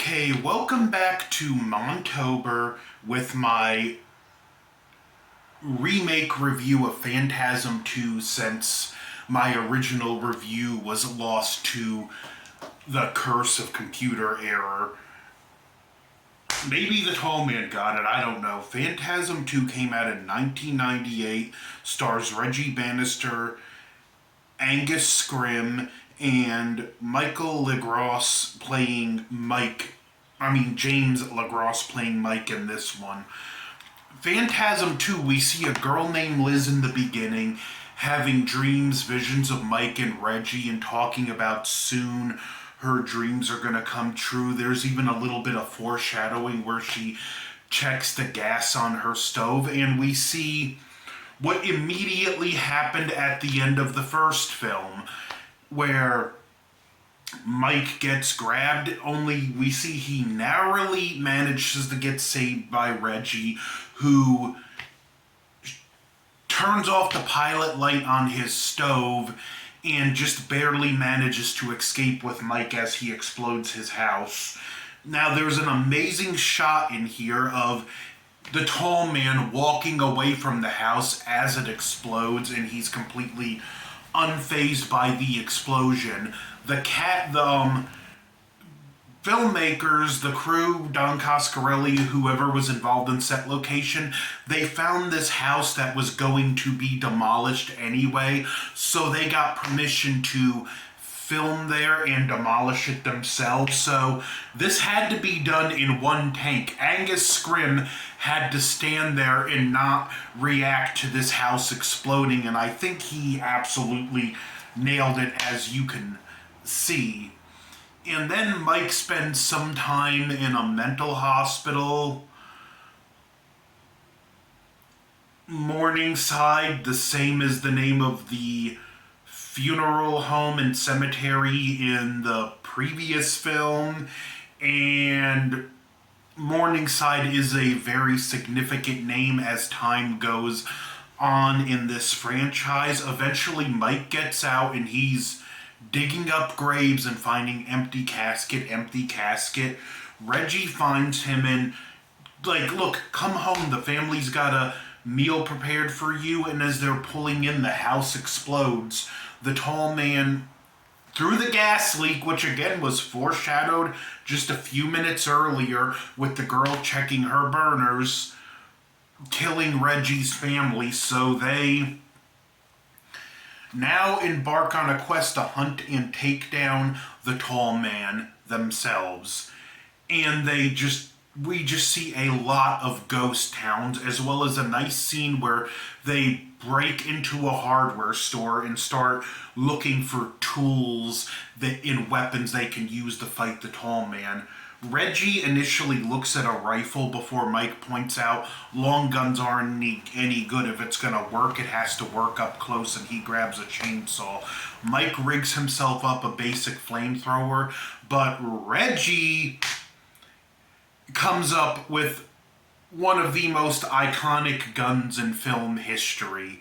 Okay, welcome back to Montober with my remake review of Phantasm 2 since my original review was lost to the curse of computer error. Maybe the tall man got it, I don't know. Phantasm 2 came out in 1998, stars Reggie Bannister, Angus Scrimm, and Michael LaGrosse playing Mike. James LaGrosse playing Mike in this one. Phantasm 2, we see a girl named Liz in the beginning having dreams, visions of Mike and Reggie, and talking about soon her dreams are going to come true. There's even a little bit of foreshadowing where she checks the gas on her stove, and we see what immediately happened at the end of the first film, where Mike gets grabbed, only we see he narrowly manages to get saved by Reggie, who turns off the pilot light on his stove and just barely manages to escape with Mike as he explodes his house. Now, there's an amazing shot in here of the tall man walking away from the house as it explodes, and he's completely unfazed by the explosion. The filmmakers, the crew, Don Coscarelli, whoever was involved in set location, they found this house that was going to be demolished anyway, so they got permission to film there and demolish it themselves. So this had to be done in one take. Angus Scrimm had to stand there and not react to this house exploding, and I think he absolutely nailed it, as you can see. And then Mike spends some time in a mental hospital. Morningside, the same as the name of the funeral home and cemetery in the previous film. And Morningside is a very significant name as time goes on in this franchise. Eventually, Mike gets out and he's digging up graves and finding empty casket. Reggie finds him and, look, come home, the family's got a meal prepared for you. And as they're pulling in, the house explodes. The tall man, through the gas leak, which again was foreshadowed just a few minutes earlier with the girl checking her burners, killing Reggie's family. So they now embark on a quest to hunt and take down the tall man themselves. And we just see a lot of ghost towns, as well as a nice scene where they break into a hardware store and start looking for tools and weapons they can use to fight the tall man. Reggie initially looks at a rifle before Mike points out long guns aren't any good. If it's going to work, it has to work up close, and he grabs a chainsaw. Mike rigs himself up a basic flamethrower, but Reggie comes up with one of the most iconic guns in film history.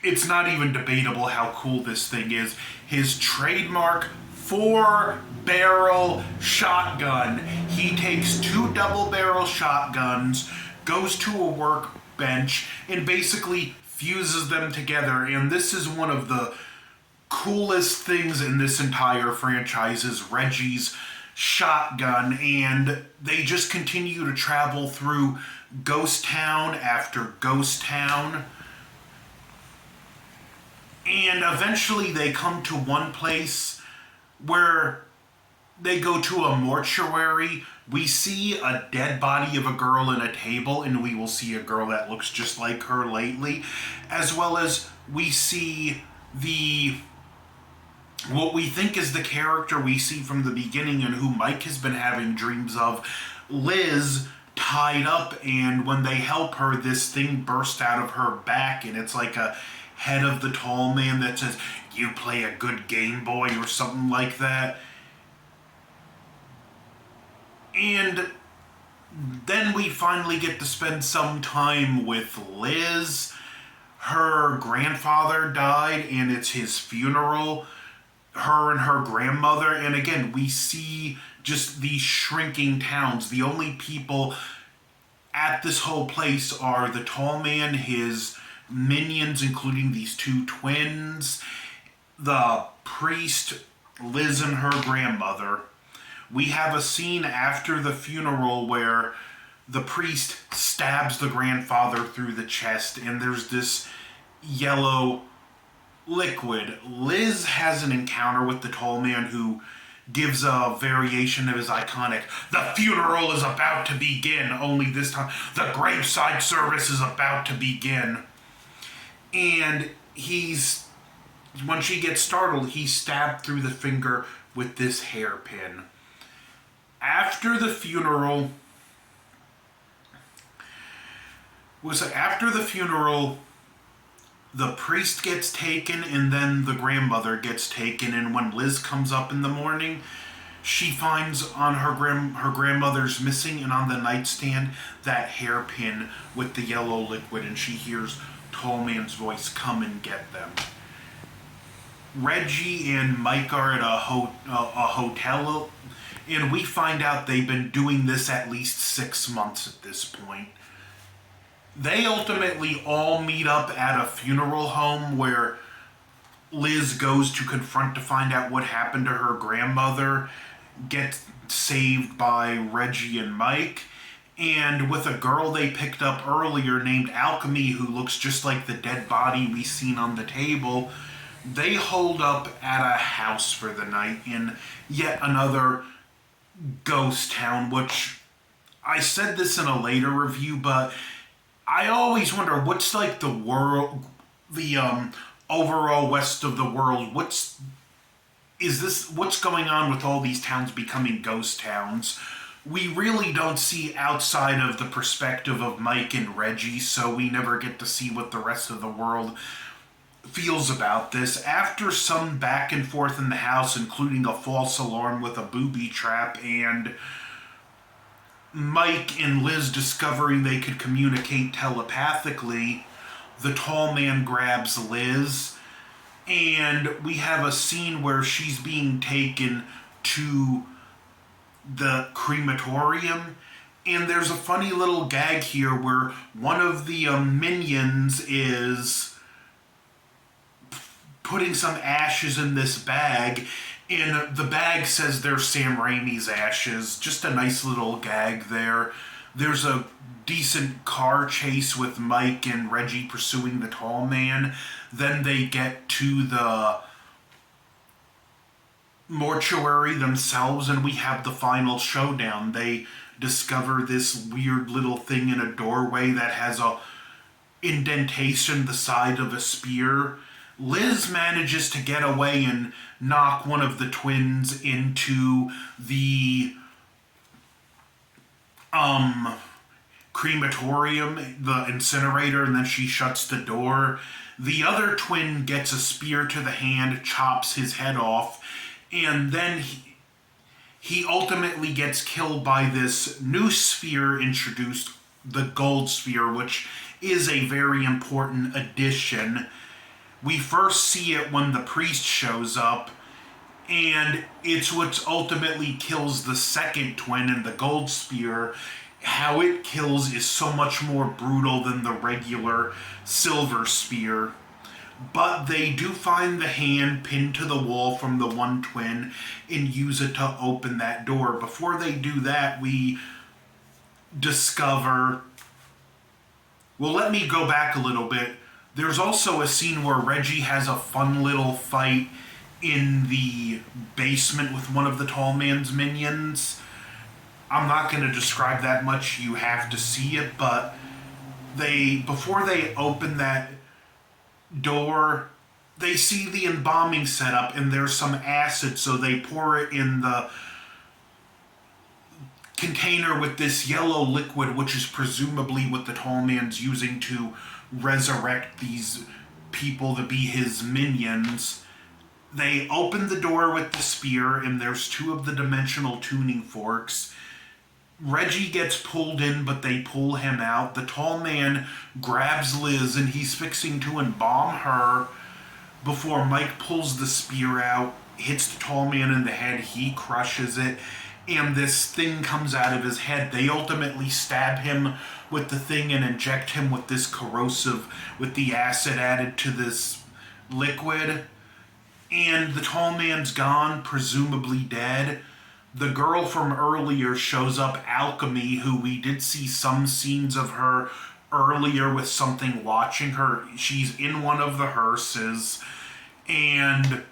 It's not even debatable how cool this thing is. His trademark 4-barrel shotgun. He takes 2 double-barrel shotguns, goes to a workbench, and basically fuses them together. And this is one of the coolest things in this entire franchise, is Reggie's shotgun. And they just continue to travel through ghost town after ghost town. And eventually they come to one place where they go to a mortuary. We see a dead body of a girl in a table, and we will see a girl that looks just like her lately, as well as we see what we think is the character we see from the beginning and who Mike has been having dreams of, Liz, tied up. And when they help her, this thing bursts out of her back, and it's like a head of the tall man that says, "You play a good game, boy," or something like that. And then we finally get to spend some time with Liz. Her grandfather died, and it's his funeral. her and her grandmother. And again, we see just these shrinking towns. The only people at this whole place are the tall man, his minions, including these two twins, the priest, Liz, and her grandmother. We have a scene after the funeral where the priest stabs the grandfather through the chest, and there's this yellow liquid. Liz has an encounter with the tall man who gives a variation of his iconic, "The funeral is about to begin," only this time, "The graveside service is about to begin." And when she gets startled, he's stabbed through the finger with this hairpin. After the funeral, the priest gets taken and then the grandmother gets taken. And when Liz comes up in the morning, she finds on her grandmother's missing, and on the nightstand that hairpin with the yellow liquid, and she hears Tall Man's voice, "Come and get them." Reggie and Mike are at a hotel, and we find out they've been doing this at least 6 months at this point. They ultimately all meet up at a funeral home where Liz goes to confront to find out what happened to her grandmother, gets saved by Reggie and Mike, and with a girl they picked up earlier named Alchemy, who looks just like the dead body we seen on the table. They hold up at a house for the night in yet another ghost town, which I said this in a later review, but I always wonder what's like the overall west of the world. What's going on with all these towns becoming ghost towns? We really don't see outside of the perspective of Mike and Reggie, so we never get to see what the rest of the world feels about this. After some back and forth in the house, including a false alarm with a booby trap, and Mike and Liz discovering they could communicate telepathically, the tall man grabs Liz, and we have a scene where she's being taken to the crematorium. And there's a funny little gag here where one of the minions is putting some ashes in this bag, and the bag says they're Sam Raimi's ashes. Just a nice little gag there. There's a decent car chase with Mike and Reggie pursuing the tall man. Then they get to the mortuary themselves, and we have the final showdown. They discover this weird little thing in a doorway that has a indentation the size of a spear. Liz manages to get away and knock one of the twins into the crematorium, the incinerator, and then she shuts the door. The other twin gets a spear to the hand, chops his head off, and then he ultimately gets killed by this new sphere introduced, the gold sphere, which is a very important addition. We first see it when the priest shows up, and it's what ultimately kills the second twin in the gold spear. How it kills is so much more brutal than the regular silver spear. But they do find the hand pinned to the wall from the one twin and use it to open that door. Before they do that, we discover... Well, let me go back a little bit. There's also a scene where Reggie has a fun little fight in the basement with one of the tall man's minions. I'm not going to describe that much. You have to see it, but before they open that door, they see the embalming setup, and there's some acid, so they pour it in the container with this yellow liquid, which is presumably what the tall man's using to resurrect these people to be his minions. They open the door with the spear, and there's two of the dimensional tuning forks. Reggie gets pulled in, but they pull him out. The tall man grabs Liz, and he's fixing to embalm her before Mike pulls the spear out. hits the tall man in the head. He crushes it, and this thing comes out of his head. They ultimately stab him with the thing and inject him with this corrosive, with the acid added to this liquid. And the tall man's gone, presumably dead. The girl from earlier shows up, Alchemy, who we did see some scenes of her earlier with something watching her. She's in one of the hearses, and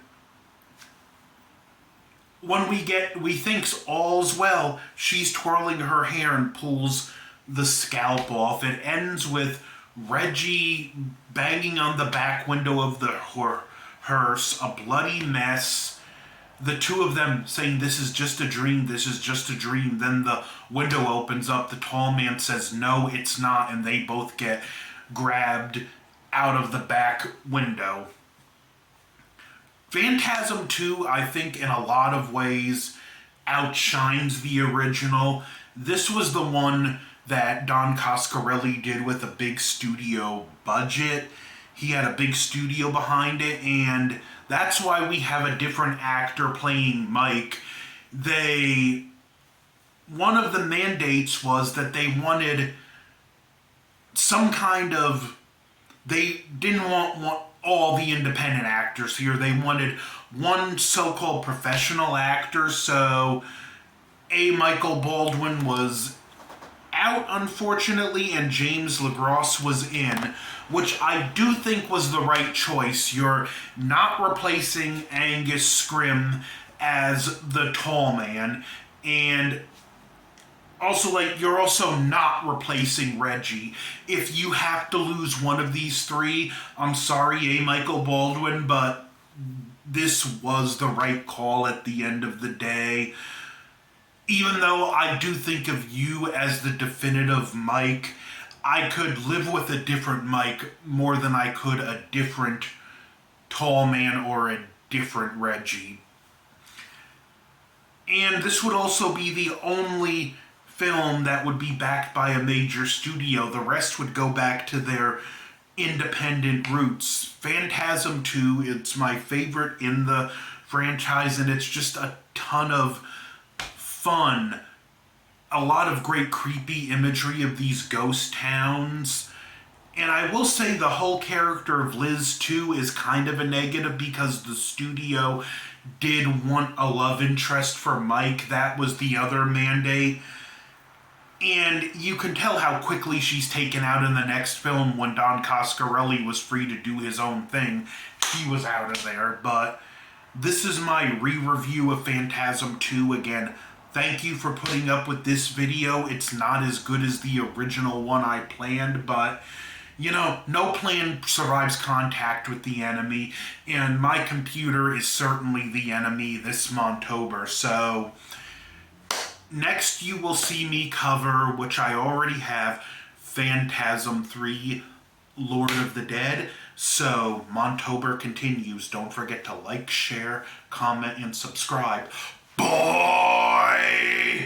when we thinks all's well, she's twirling her hair and pulls the scalp off. It ends with Reggie banging on the back window of the hearse, a bloody mess. The two of them saying, "This is just a dream, this is just a dream." Then the window opens up, the tall man says, "No, it's not," and they both get grabbed out of the back window. Phantasm 2, I think, in a lot of ways, outshines the original. This was the one that Don Coscarelli did with a big studio budget. He had a big studio behind it, and that's why we have a different actor playing Mike. One of the mandates was that they wanted some kind of, they didn't want all the independent actors here. They wanted one so-called professional actor. So Michael Baldwin was out, unfortunately, and James LaGrosse was in, which I do think was the right choice. You're not replacing Angus Scrimm as the tall man, and also, like, you're also not replacing Reggie. If you have to lose one of these three, I'm sorry, Michael Baldwin, but this was the right call at the end of the day. Even though I do think of you as the definitive Mike, I could live with a different Mike more than I could a different tall man or a different Reggie. And this would also be the only film that would be backed by a major studio. The rest would go back to their independent roots. Phantasm 2, it's my favorite in the franchise, and it's just a ton of fun. A lot of great creepy imagery of these ghost towns. And I will say the whole character of Liz too is kind of a negative, because the studio did want a love interest for Mike. That was the other mandate. And you can tell how quickly she's taken out in the next film. When Don Coscarelli was free to do his own thing, he was out of there. But this is my re-review of Phantasm 2. Again, thank you for putting up with this video. It's not as good as the original one I planned, but you know, no plan survives contact with the enemy, and my computer is certainly the enemy this Montober. So next you will see me cover, which I already have, Phantasm 3, Lord of the Dead. So Montober continues. Don't forget to like, share, comment, and subscribe. Bye!